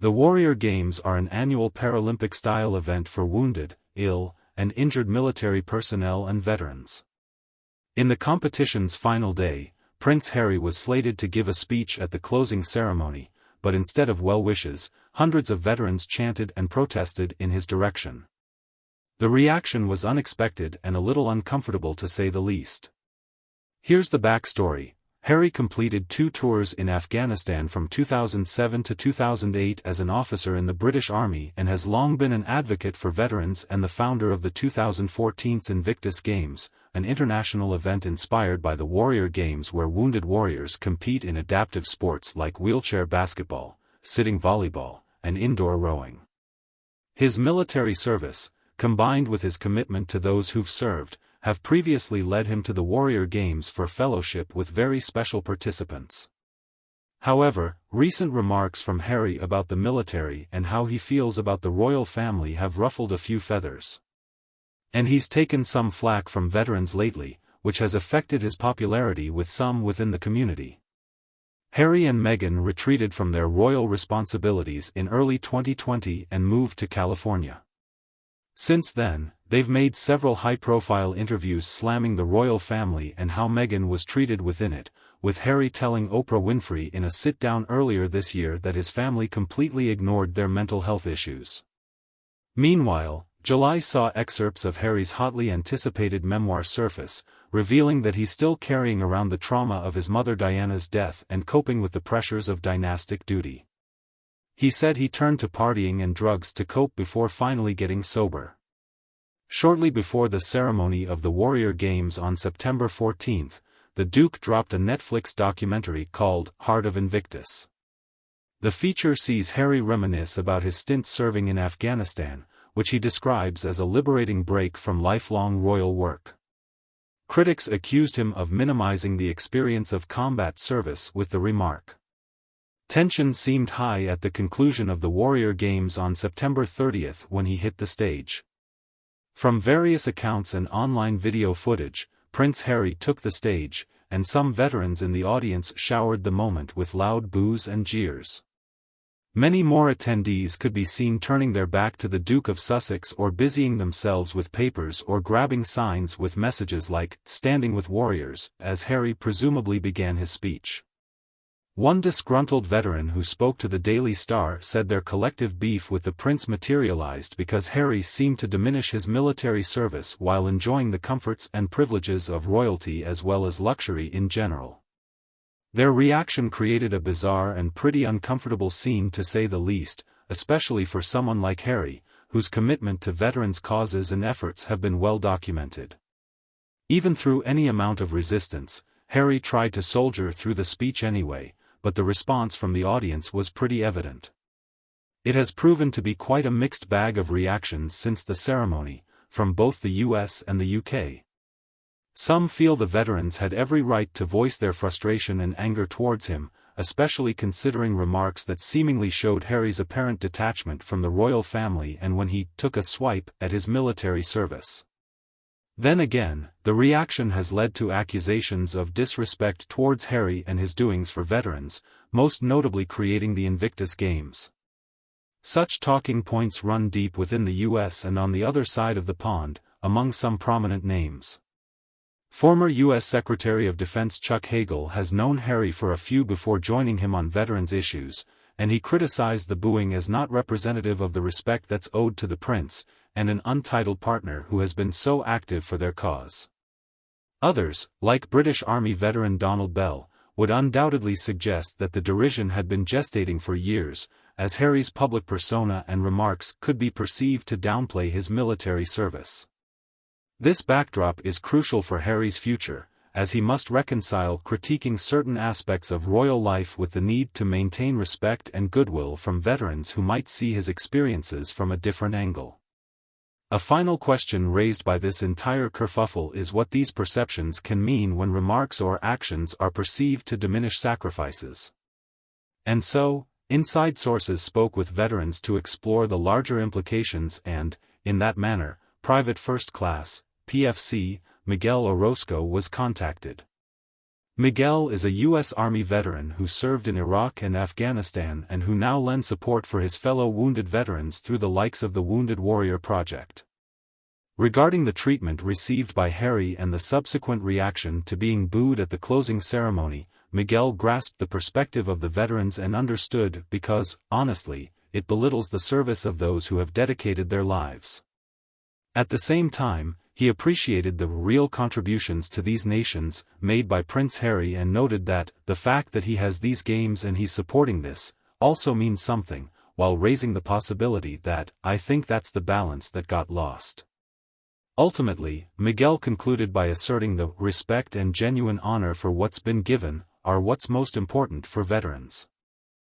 The Warrior Games are an annual Paralympic-style event for wounded, ill, and injured military personnel and veterans. In the competition's final day, Prince Harry was slated to give a speech at the closing ceremony, but instead of well wishes, hundreds of veterans chanted and protested in his direction. The reaction was unexpected and a little uncomfortable to say the least. Here's the backstory. Harry completed 2 tours in Afghanistan from 2007 to 2008 as an officer in the British Army and has long been an advocate for veterans and the founder of the 2014 Invictus Games, an international event inspired by the Warrior Games where wounded warriors compete in adaptive sports like wheelchair basketball, sitting volleyball, and indoor rowing. His military service, combined with his commitment to those who've served, have previously led him to the Warrior Games for fellowship with very special participants. However, recent remarks from Harry about the military and how he feels about the royal family have ruffled a few feathers. And he's taken some flack from veterans lately, which has affected his popularity with some within the community. Harry and Meghan retreated from their royal responsibilities in early 2020 and moved to California. Since then, they've made several high-profile interviews slamming the royal family and how Meghan was treated within it, with Harry telling Oprah Winfrey in a sit-down earlier this year that his family completely ignored their mental health issues. Meanwhile, July saw excerpts of Harry's hotly anticipated memoir surface, revealing that he's still carrying around the trauma of his mother Diana's death and coping with the pressures of dynastic duty. He said he turned to partying and drugs to cope before finally getting sober. Shortly before the ceremony of the Warrior Games on September 14, the Duke dropped a Netflix documentary called Heart of Invictus. The feature sees Harry reminisce about his stint serving in Afghanistan, which he describes as a liberating break from lifelong royal work. Critics accused him of minimizing the experience of combat service with the remark. Tension seemed high at the conclusion of the Warrior Games on September 30 when he hit the stage. From various accounts and online video footage, Prince Harry took the stage, and some veterans in the audience showered the moment with loud boos and jeers. Many more attendees could be seen turning their back to the Duke of Sussex or busying themselves with papers or grabbing signs with messages like, "Standing with Warriors," as Harry presumably began his speech. One disgruntled veteran who spoke to the Daily Star said their collective beef with the prince materialized because Harry seemed to diminish his military service while enjoying the comforts and privileges of royalty as well as luxury in general. Their reaction created a bizarre and pretty uncomfortable scene to say the least, especially for someone like Harry, whose commitment to veterans' causes and efforts have been well documented. Even through any amount of resistance, Harry tried to soldier through the speech anyway, but the response from the audience was pretty evident. It has proven to be quite a mixed bag of reactions since the ceremony, from both the US and the UK. Some feel the veterans had every right to voice their frustration and anger towards him, especially considering remarks that seemingly showed Harry's apparent detachment from the royal family and when he took a swipe at his military service. Then again, the reaction has led to accusations of disrespect towards Harry and his doings for veterans, most notably creating the Invictus Games. Such talking points run deep within the US and on the other side of the pond, among some prominent names. Former U.S. Secretary of Defense Chuck Hagel has known Harry for a few before joining him on veterans issues, and he criticized the booing as not representative of the respect that's owed to the prince, and an untitled partner who has been so active for their cause. Others, like British Army veteran Donald Bell, would undoubtedly suggest that the derision had been gestating for years, as Harry's public persona and remarks could be perceived to downplay his military service. This backdrop is crucial for Harry's future, as he must reconcile critiquing certain aspects of royal life with the need to maintain respect and goodwill from veterans who might see his experiences from a different angle. A final question raised by this entire kerfuffle is what these perceptions can mean when remarks or actions are perceived to diminish sacrifices. And so, inside sources spoke with veterans to explore the larger implications and, in that manner, Private First Class, PFC, Miguel Orozco was contacted. Miguel is a U.S. Army veteran who served in Iraq and Afghanistan and who now lends support for his fellow wounded veterans through the likes of the Wounded Warrior Project. Regarding the treatment received by Harry and the subsequent reaction to being booed at the closing ceremony, Miguel grasped the perspective of the veterans and understood because, honestly, it belittles the service of those who have dedicated their lives. At the same time, he appreciated the real contributions to these nations made by Prince Harry and noted that the fact that he has these games and he's supporting this also means something, while raising the possibility that, I think that's the balance that got lost. Ultimately, Miguel concluded by asserting the respect and genuine honor for what's been given are what's most important for veterans.